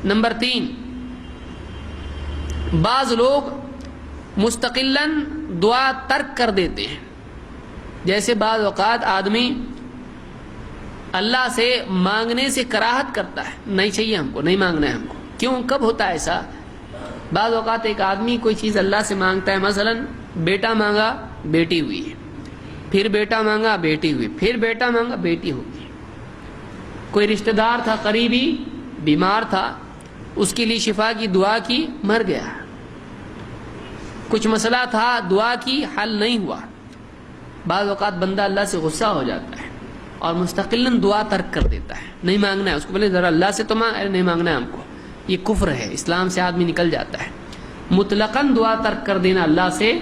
Number 3، بعض لوگ مستقلاً دعا ترک کر دیتے ہیں. جیسے بعض اوقات آدمی اللہ سے مانگنے سے کراہت کرتا ہے، نہیں چاہیے ہم کو، نہیں مانگنا ہے ہم کو. کیوں، کب ہوتا ہے ایسا؟ بعض اوقات ایک آدمی کوئی چیز اللہ سے مانگتا ہے، مثلا بیٹا مانگا بیٹی ہوئی، پھر بیٹا مانگا بیٹی ہوئی، پھر بیٹا مانگا بیٹی ہوئی. کوئی رشتہ دار تھا قریبی بیمار تھا، اس کے لیے شفا کی دعا کی، مر گیا. کچھ مسئلہ تھا، دعا کی، حل نہیں ہوا. بعض اوقات بندہ اللہ سے غصہ ہو جاتا ہے اور مستقلاً دعا ترک کر دیتا ہے، نہیں مانگنا ہے اس کو. بولے ذرا اللہ سے تو مانگ، نہیں مانگنا ہے ہم کو. یہ کفر ہے، اسلام سے آدمی نکل جاتا ہے. مطلقاً دعا ترک کر دینا اللہ سے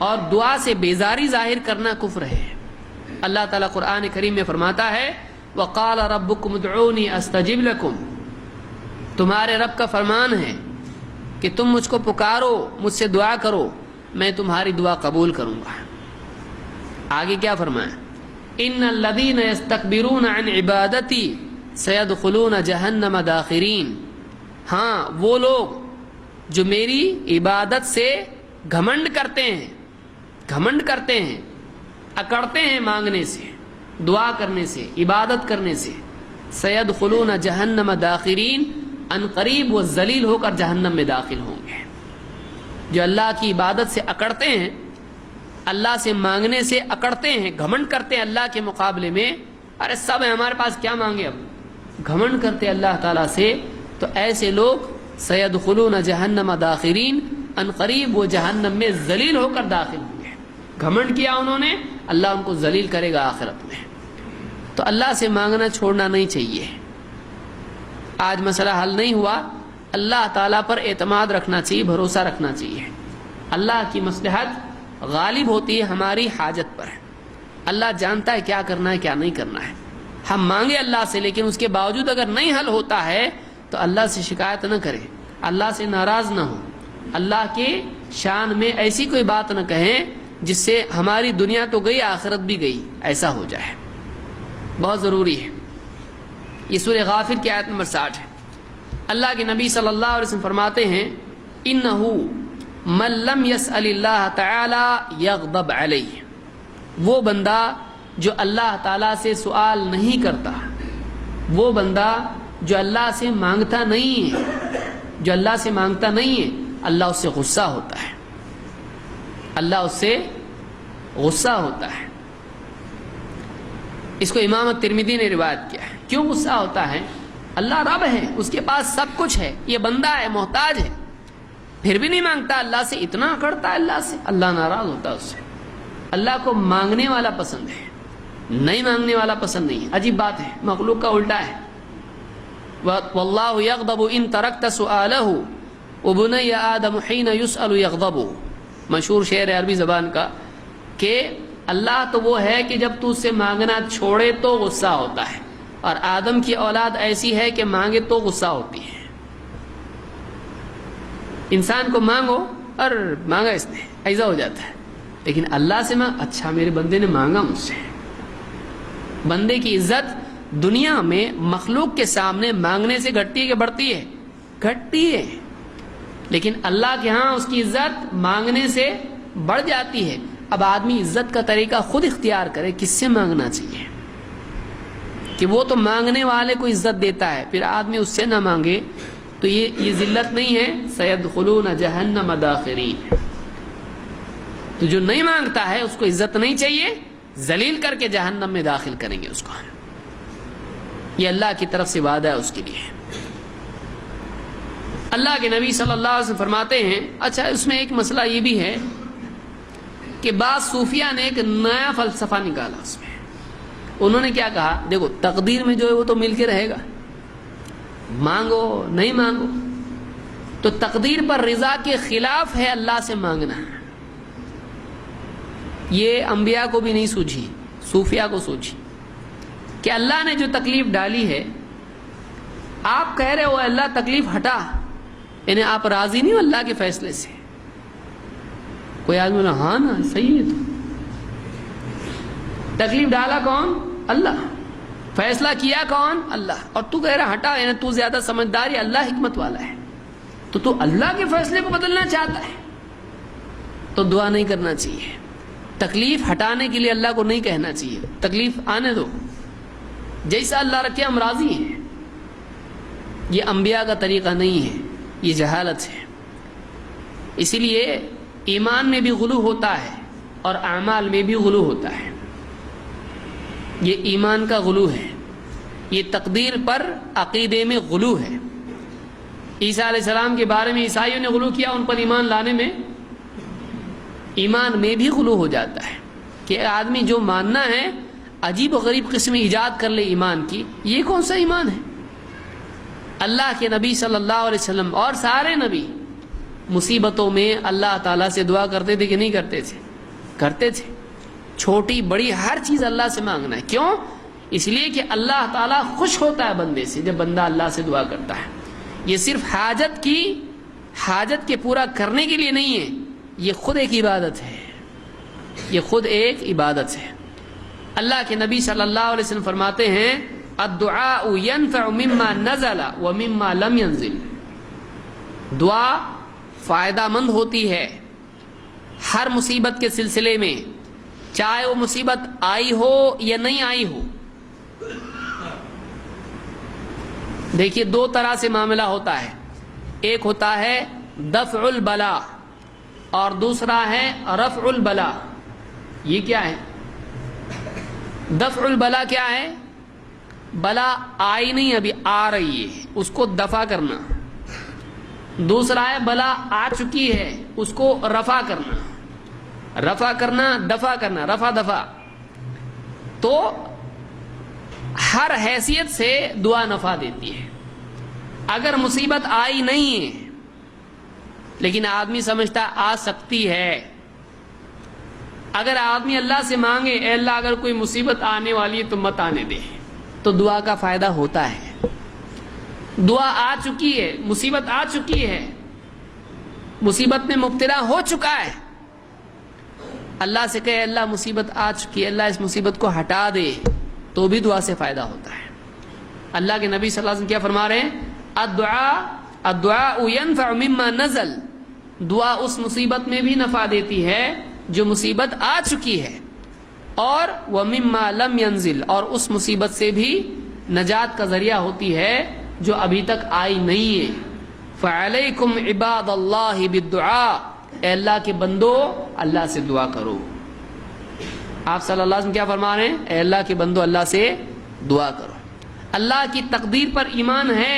اور دعا سے بیزاری ظاہر کرنا کفر ہے. اللہ تعالیٰ قرآن کریم میں فرماتا ہے وَقَالَ رَبُّكُمُ ادْعُونِي أَسْتَجِبْ لَكُمْ. تمہارے رب کا فرمان ہے کہ تم مجھ کو پکارو، مجھ سے دعا کرو، میں تمہاری دعا قبول کروں گا. آگے کیا فرمایا؟ ان الذین یستکبرون عن عبادتی سیدخلون جہنم داخرین. ہاں وہ لوگ جو میری عبادت سے گھمنڈ کرتے ہیں، اکڑتے ہیں مانگنے سے، دعا کرنے سے، عبادت کرنے سے، سیدخلون جہنم داخرین، ان قریب وہ ذلیل ہو کر جہنم میں داخل ہوں گے. جو اللہ کی عبادت سے اکڑتے ہیں، اللہ سے مانگنے سے اکڑتے ہیں، گھمنڈ کرتے ہیں اللہ کے مقابلے میں، ارے سب ہے ہمارے پاس، کیا مانگے، اب گھمنڈ کرتے اللہ تعالیٰ سے، تو ایسے لوگ سیدخلون جہنم داخرین، ان قریب وہ جہنم میں ذلیل ہو کر داخل ہوں گے. گھمنڈ کیا انہوں نے، اللہ ان کو ذلیل کرے گا آخرت میں. تو اللہ سے مانگنا چھوڑنا نہیں چاہیے. آج مسئلہ حل نہیں ہوا، اللہ تعالیٰ پر اعتماد رکھنا چاہیے، بھروسہ رکھنا چاہیے. اللہ کی مصلحت غالب ہوتی ہے ہماری حاجت پر. اللہ جانتا ہے کیا کرنا ہے کیا نہیں کرنا ہے. ہم مانگے اللہ سے، لیکن اس کے باوجود اگر نہیں حل ہوتا ہے تو اللہ سے شکایت نہ کریں، اللہ سے ناراض نہ ہوں، اللہ کے شان میں ایسی کوئی بات نہ کہیں جس سے ہماری دنیا تو گئی آخرت بھی گئی، ایسا ہو جائے. بہت ضروری ہے. یہ سورہ غافر کی آیت نمبر 60 ہے. اللہ کے نبی صلی اللہ علیہ وسلم فرماتے ہیں اِنَّهُ مَن لَّمْ يَسْأَلِ اللَّهَ تَعَالَى يَغْضَبْ عَلَيْهِ. وہ بندہ جو اللہ تعالیٰ سے سوال نہیں کرتا، وہ بندہ جو اللہ سے مانگتا نہیں ہے، اللہ اس سے غصہ ہوتا ہے. اللہ اس سے غصہ ہوتا ہے. اس کو امام ترمذی نے روایت کیا ہے. کیوں غصہ ہوتا ہے؟ اللہ رب ہے، اس کے پاس سب کچھ ہے، یہ بندہ ہے، محتاج ہے، پھر بھی نہیں مانگتا اللہ سے، اتنا اکڑتا ہے اللہ سے، اللہ ناراض ہوتا ہے اس سے. اللہ کو مانگنے والا پسند ہے، نہیں مانگنے والا پسند نہیں ہے. عجیب بات ہے، مخلوق کا الٹا ہے. واللہ یغضب ان ترکت سؤالہ وبنی آدم حین یسأل یغضب. مشہور شعر ہے عربی زبان کا کہ اللہ تو وہ ہے کہ جب تو اس سے مانگنا چھوڑے تو غصہ ہوتا ہے، اور آدم کی اولاد ایسی ہے کہ مانگے تو غصہ ہوتی ہے. انسان کو مانگو اور مانگا اس نے، ایسا ہو جاتا ہے. لیکن اللہ سے مانگ، اچھا میرے بندے نے مانگا مجھ سے. بندے کی عزت دنیا میں مخلوق کے سامنے مانگنے سے گھٹتی ہے کہ بڑھتی ہے؟ گھٹتی ہے. لیکن اللہ کے ہاں اس کی عزت مانگنے سے بڑھ جاتی ہے. اب آدمی عزت کا طریقہ خود اختیار کرے، کس سے مانگنا چاہیے. کہ وہ تو مانگنے والے کو عزت دیتا ہے، پھر آدمی اس سے نہ مانگے تو یہ ذلت نہیں ہے. سیدخلون جہنم داخرین. تو جو نہیں مانگتا ہے اس کو عزت نہیں چاہیے، ذلیل کر کے جہنم میں داخل کریں گے اس کو. یہ اللہ کی طرف سے وعدہ ہے اس کے لیے. اللہ کے نبی صلی اللہ علیہ وسلم فرماتے ہیں. اچھا اس میں ایک مسئلہ یہ بھی ہے کہ بعض صوفیہ نے ایک نیا فلسفہ نکالا. اس میں انہوں نے کیا کہا، دیکھو تقدیر میں جو ہے وہ تو مل کے رہے گا، مانگو نہیں مانگو. تو تقدیر پر رضا کے خلاف ہے اللہ سے مانگنا. یہ انبیاء کو بھی نہیں سوجھی، صوفیہ کو سوجھی کہ اللہ نے جو تکلیف ڈالی ہے، آپ کہہ رہے ہو اللہ تکلیف ہٹا، یعنی آپ راضی نہیں ہو اللہ کے فیصلے سے. کوئی آدمی بولا ہاں نا صحیح ہے. تو تکلیف ڈالا کون؟ اللہ. فیصلہ کیا کون؟ اللہ. اور تو کہہ رہا ہٹا یعنی تو زیادہ سمجھدار ہے، اللہ حکمت والا ہے. تو اللہ کے فیصلے کو بدلنا چاہتا ہے تو دعا نہیں کرنا چاہیے. تکلیف ہٹانے کے لیے اللہ کو نہیں کہنا چاہیے تکلیف آنے دو، جیسا اللہ رکھے ہم راضی ہیں. یہ انبیاء کا طریقہ نہیں ہے، یہ جہالت ہے. اسی لیے ایمان میں بھی غلو ہوتا ہے اور اعمال میں بھی غلو ہوتا ہے. یہ ایمان کا غلو ہے، یہ تقدیر پر عقیدے میں غلو ہے. عیسیٰ علیہ السلام کے بارے میں عیسائیوں نے غلو کیا، ان پر ایمان لانے میں ایمان میں بھی غلو ہو جاتا ہے کہ آدمی جو ماننا ہے عجیب و غریب قسم ایجاد کر لے ایمان کی. یہ کون سا ایمان ہے؟ اللہ کے نبی صلی اللہ علیہ وسلم اور سارے نبی مصیبتوں میں اللہ تعالیٰ سے دعا کرتے تھے کہ نہیں کرتے تھے؟ کرتے تھے. چھوٹی بڑی ہر چیز اللہ سے مانگنا ہے. کیوں؟ اس لیے کہ اللہ تعالیٰ خوش ہوتا ہے بندے سے جب بندہ اللہ سے دعا کرتا ہے. یہ صرف حاجت کے پورا کرنے کے لیے نہیں ہے، یہ خود ایک عبادت ہے. یہ خود ایک عبادت ہے. اللہ کے نبی صلی اللہ علیہ وسلم فرماتے ہیں الدعاء ينفع مما نزل ومما لم ينزل. دعا فائدہ مند ہوتی ہے ہر مصیبت کے سلسلے میں، چاہے وہ مصیبت آئی ہو یا نہیں آئی ہو. دیکھیے دو طرح سے معاملہ ہوتا ہے، ایک ہوتا ہے دفع البلا اور دوسرا ہے رفع البلا. یہ کیا ہے؟ دفع البلا کیا ہے؟ بلا آئی نہیں ابھی آ رہی ہے، اس کو دفع کرنا. دوسرا ہے بلا آ چکی ہے، اس کو رفع کرنا. رفع کرنا دفع کرنا، رفع دفع. تو ہر حیثیت سے دعا نفع دیتی ہے. اگر مصیبت آئی نہیں ہے لیکن آدمی سمجھتا آ سکتی ہے، اگر آدمی اللہ سے مانگے اے اللہ اگر کوئی مصیبت آنے والی ہے تو مت آنے دے، تو دعا کا فائدہ ہوتا ہے. دعا آ چکی ہے، مصیبت آ چکی ہے، مصیبت میں مبتلا ہو چکا ہے، اللہ سے کہے اللہ مصیبت آ چکی ہے، اللہ اس مصیبت کو ہٹا دے، تو بھی دعا سے فائدہ ہوتا ہے. اللہ کے نبی صلی اللہ علیہ وسلم کیا فرما رہے ہیں؟ الدعاء ينفع مما نزل. دعا اس مصیبت میں بھی نفع دیتی ہے جو مصیبت آ چکی ہے، اور ومما لم ينزل، اور اس مصیبت سے بھی نجات کا ذریعہ ہوتی ہے جو ابھی تک آئی نہیں ہے. فعلیکم عباد اللہ بالدعاء. اے اللہ کے بندو اللہ سے دعا کرو. آپ صلی اللہ علیہ وسلم کیا فرما رہے ہیں؟ اے اللہ کے بندو اللہ سے دعا کرو. اللہ کی تقدیر پر ایمان ہے،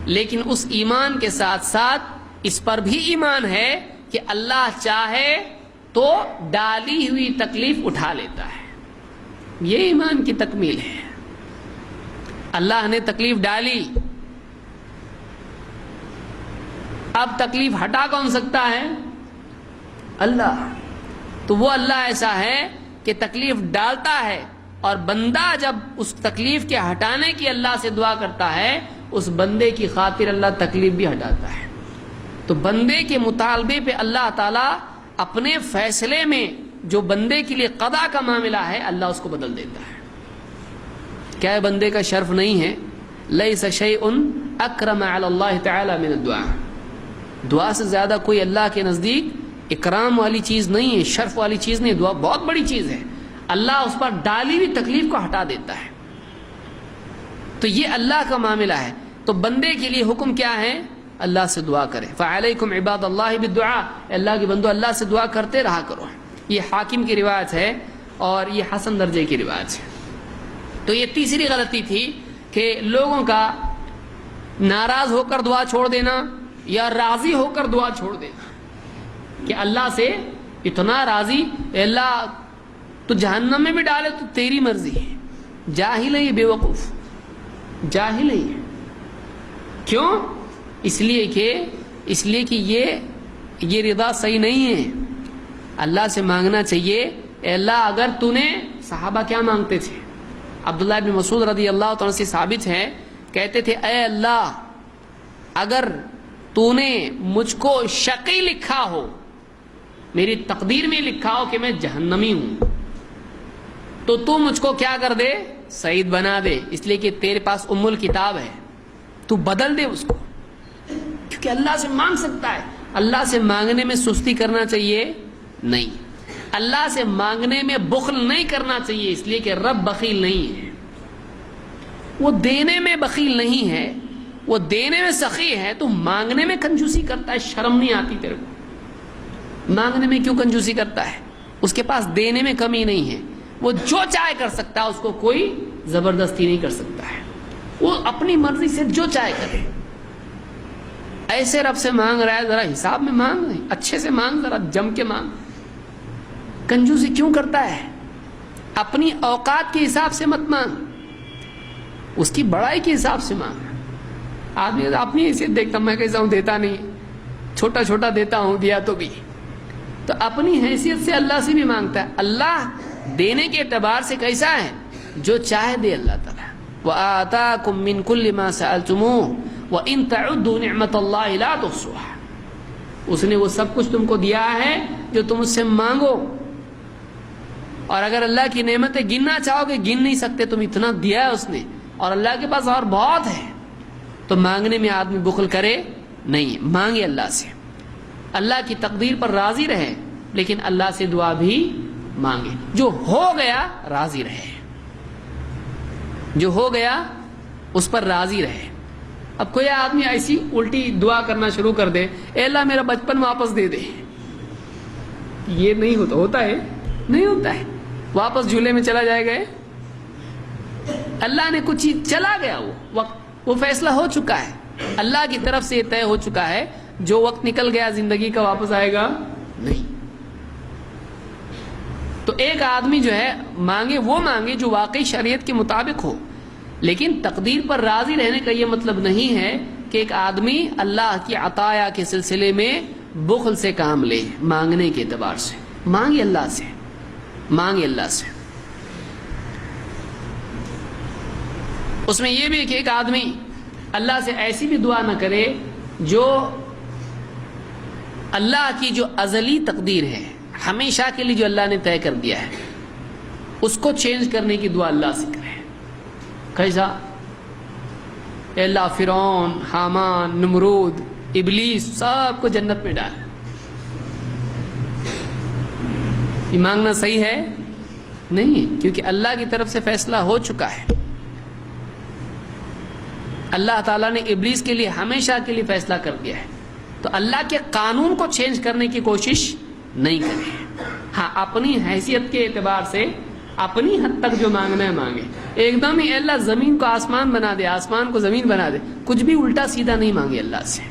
لیکن اس ایمان کے ساتھ ساتھ اس پر بھی ایمان ہے کہ اللہ چاہے تو ڈالی ہوئی تکلیف اٹھا لیتا ہے. یہ ایمان کی تکمیل ہے. اللہ نے تکلیف ڈالی، اب تکلیف ہٹا کون سکتا ہے؟ اللہ. تو وہ اللہ ایسا ہے کہ تکلیف ڈالتا ہے، اور بندہ جب اس تکلیف کے ہٹانے کی اللہ سے دعا کرتا ہے اس بندے کی خاطر اللہ تکلیف بھی ہٹاتا ہے. تو بندے کے مطالبے پہ اللہ تعالیٰ اپنے فیصلے میں جو بندے کے لیے قضا کا معاملہ ہے اللہ اس کو بدل دیتا ہے. کیا بندے کا شرف نہیں ہے؟ لیس شیء اکرم علی اللہ تعالی من الدعاء. دعا سے زیادہ کوئی اللہ کے نزدیک اکرام والی چیز نہیں ہے، شرف والی چیز نہیں. دعا بہت بڑی چیز ہے. اللہ اس پر ڈالی ہوئی تکلیف کو ہٹا دیتا ہے. تو یہ اللہ کا معاملہ ہے. تو بندے کے لیے حکم کیا ہے؟ اللہ سے دعا کرے. فعلیکم عباد اللہ بالدعاء. اللہ کے بندو اللہ سے دعا کرتے رہا کرو. یہ حاکم کی روایت ہے اور یہ حسن درجے کی روایت ہے. تو یہ تیسری غلطی تھی کہ لوگوں کا ناراض ہو کر دعا چھوڑ دینا یا راضی ہو کر دعا چھوڑ دینا، کہ اللہ سے اتنا راضی اے اللہ تو جہنم میں بھی ڈالے تو تیری مرضی ہے. جاہل ہے یہ، بے وقوف جاہل ہے یہ. کیوں؟ اس لیے کہ یہ رضا صحیح نہیں ہے. اللہ سے مانگنا چاہیے اے اللہ اگر تو نے، صحابہ کیا مانگتے تھے؟ عبداللہ بن مسعود رضی اللہ تعالیٰ سے ثابت ہے، کہتے تھے اے اللہ اگر تو نے مجھ کو شقی لکھا ہو، میری تقدیر میں لکھا ہو کہ میں جہنمی ہوں، تو مجھ کو کیا کر دے؟ سعید بنا دے اس لیے کہ تیرے پاس ام الکتاب ہے، تو بدل دے اس کو، کیونکہ اللہ سے مانگ سکتا ہے۔ اللہ سے مانگنے میں سستی کرنا چاہیے نہیں، اللہ سے مانگنے میں بخل نہیں کرنا چاہیے، اس لیے کہ رب بخیل نہیں ہے، وہ دینے میں بخیل نہیں ہے، وہ دینے میں سخی ہے، تو مانگنے میں کنجوسی کرتا ہے، شرم نہیں آتی تیرے کو؟ مانگنے میں کیوں کنجوسی کرتا ہے؟ اس کے پاس دینے میں کمی نہیں ہے، وہ جو چاہے کر سکتا ہے، اس کو کوئی زبردستی نہیں کر سکتا ہے، وہ اپنی مرضی سے جو چاہے کرے۔ ایسے رب سے مانگ رہا ہے، ذرا حساب میں مانگ، اچھے سے مانگ، ذرا جم کے مانگ۔ کنجوسی کیوں کرتا ہے؟ اپنی اوقات کے حساب سے مت مانگ، اس کی بڑائی کے حساب سے مانگ۔ آدمی اپنی حیثیت دیکھتا، میں کیسا ہوں، دیتا نہیں، چھوٹا چھوٹا دیتا ہوں، دیا تو بھی، تو اپنی حیثیت سے اللہ سے بھی مانگتا ہے۔ اللہ دینے کے اعتبار سے کیسا ہے؟ جو چاہے دے اللہ تعالیٰ۔ وَآتَاكُم مِّن كُلِّ مَا سَأَلْتُمُوهُ وَإِن تَعُدُّوا نِعْمَةَ اللَّهِ لَا تُحْصُوهَا۔ اس نے وہ سب کچھ تم کو دیا ہے جو تم اس سے مانگو، اور اگر اللہ کی نعمتیں گننا چاہو گے گن نہیں سکتے، تم اتنا دیا ہے اس نے، اور اللہ کے پاس اور بہت ہے۔ تو مانگنے میں آدمی بخل کرے نہیں، مانگے اللہ سے، اللہ کی تقدیر پر راضی رہے، لیکن اللہ سے دعا بھی مانگے، جو ہو گیا راضی رہے، جو ہو گیا اس پر راضی رہے۔ اب کوئی آدمی ایسی الٹی دعا کرنا شروع کر دے، اے اللہ میرا بچپن واپس دے دے، یہ نہیں ہوتا، ہوتا ہے نہیں ہوتا ہے، واپس جھولے میں چلا جائے گا۔ اللہ نے کچھ چیز چلا گیا، وہ وقت، وہ فیصلہ ہو چکا ہے، اللہ کی طرف سے یہ طے ہو چکا ہے، جو وقت نکل گیا زندگی کا واپس آئے گا نہیں۔ تو ایک آدمی جو ہے مانگے، وہ مانگے جو واقعی شریعت کے مطابق ہو، لیکن تقدیر پر راضی رہنے کا یہ مطلب نہیں ہے کہ ایک آدمی اللہ کی عطایا کے سلسلے میں بخل سے کام لے۔ مانگنے کے اعتبار سے مانگے اللہ سے، مانگے اللہ سے۔ اس میں یہ بھی کہ ایک آدمی اللہ سے ایسی بھی دعا نہ کرے جو اللہ کی جو ازلی تقدیر ہے، ہمیشہ کے لیے جو اللہ نے طے کر دیا ہے، اس کو چینج کرنے کی دعا اللہ سے کرے۔ کیسا؟ اے اللہ فرعون، حامان، نمرود، ابلیس سب کو جنت میں ڈال۔ یہ مانگنا صحیح ہے نہیں، کیونکہ اللہ کی طرف سے فیصلہ ہو چکا ہے۔ اللہ تعالیٰ نے ابلیس کے لیے ہمیشہ کے لیے فیصلہ کر دیا ہے، تو اللہ کے قانون کو چینج کرنے کی کوشش نہیں کرے۔ ہاں اپنی حیثیت کے اعتبار سے اپنی حد تک جو مانگنا ہے مانگے، ایک دم ہی اللہ زمین کو آسمان بنا دے، آسمان کو زمین بنا دے، کچھ بھی الٹا سیدھا نہیں مانگے اللہ سے،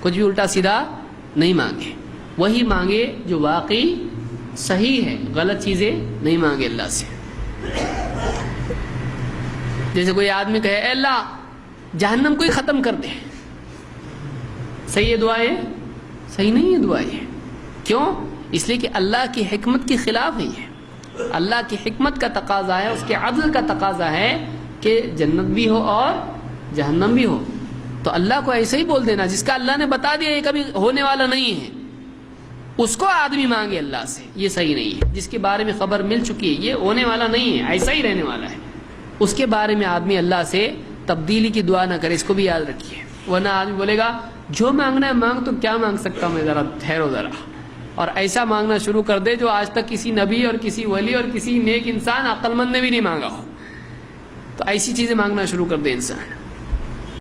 کچھ بھی الٹا سیدھا نہیں مانگے، وہی مانگے جو واقعی صحیح ہے، غلط چیزیں نہیں مانگے اللہ سے۔ جیسے کوئی آدمی کہے اے اللہ جہنم کو ہی ختم کر دے، صحیح ہے دعا؟ ہے صحیح نہیں ہے دعا یہ۔ کیوں؟ اس لیے کہ اللہ کی حکمت کے خلاف ہے یہ۔ اللہ کی حکمت کا تقاضا ہے، اس کے عدل کا تقاضا ہے کہ جنت بھی ہو اور جہنم بھی ہو، تو اللہ کو ایسے ہی بول دینا جس کا اللہ نے بتا دیا یہ کبھی ہونے والا نہیں ہے، اس کو آدمی مانگے اللہ سے، یہ صحیح نہیں ہے۔ جس کے بارے میں خبر مل چکی ہے یہ ہونے والا نہیں ہے، ایسا ہی رہنے والا ہے، اس کے بارے میں آدمی اللہ سے تبدیلی کی دعا نہ کرے، اس کو بھی یاد رکھیے، ورنہ آدمی بولے گا جو مانگنا ہے مانگ، تو کیا مانگ سکتا ہوں میں، ذرا ٹھہرو ذرا، اور ایسا مانگنا شروع کر دے جو آج تک کسی نبی اور کسی ولی اور کسی نیک انسان عقل مند نے بھی نہیں مانگا ہو، تو ایسی چیزیں مانگنا شروع کر دے انسان۔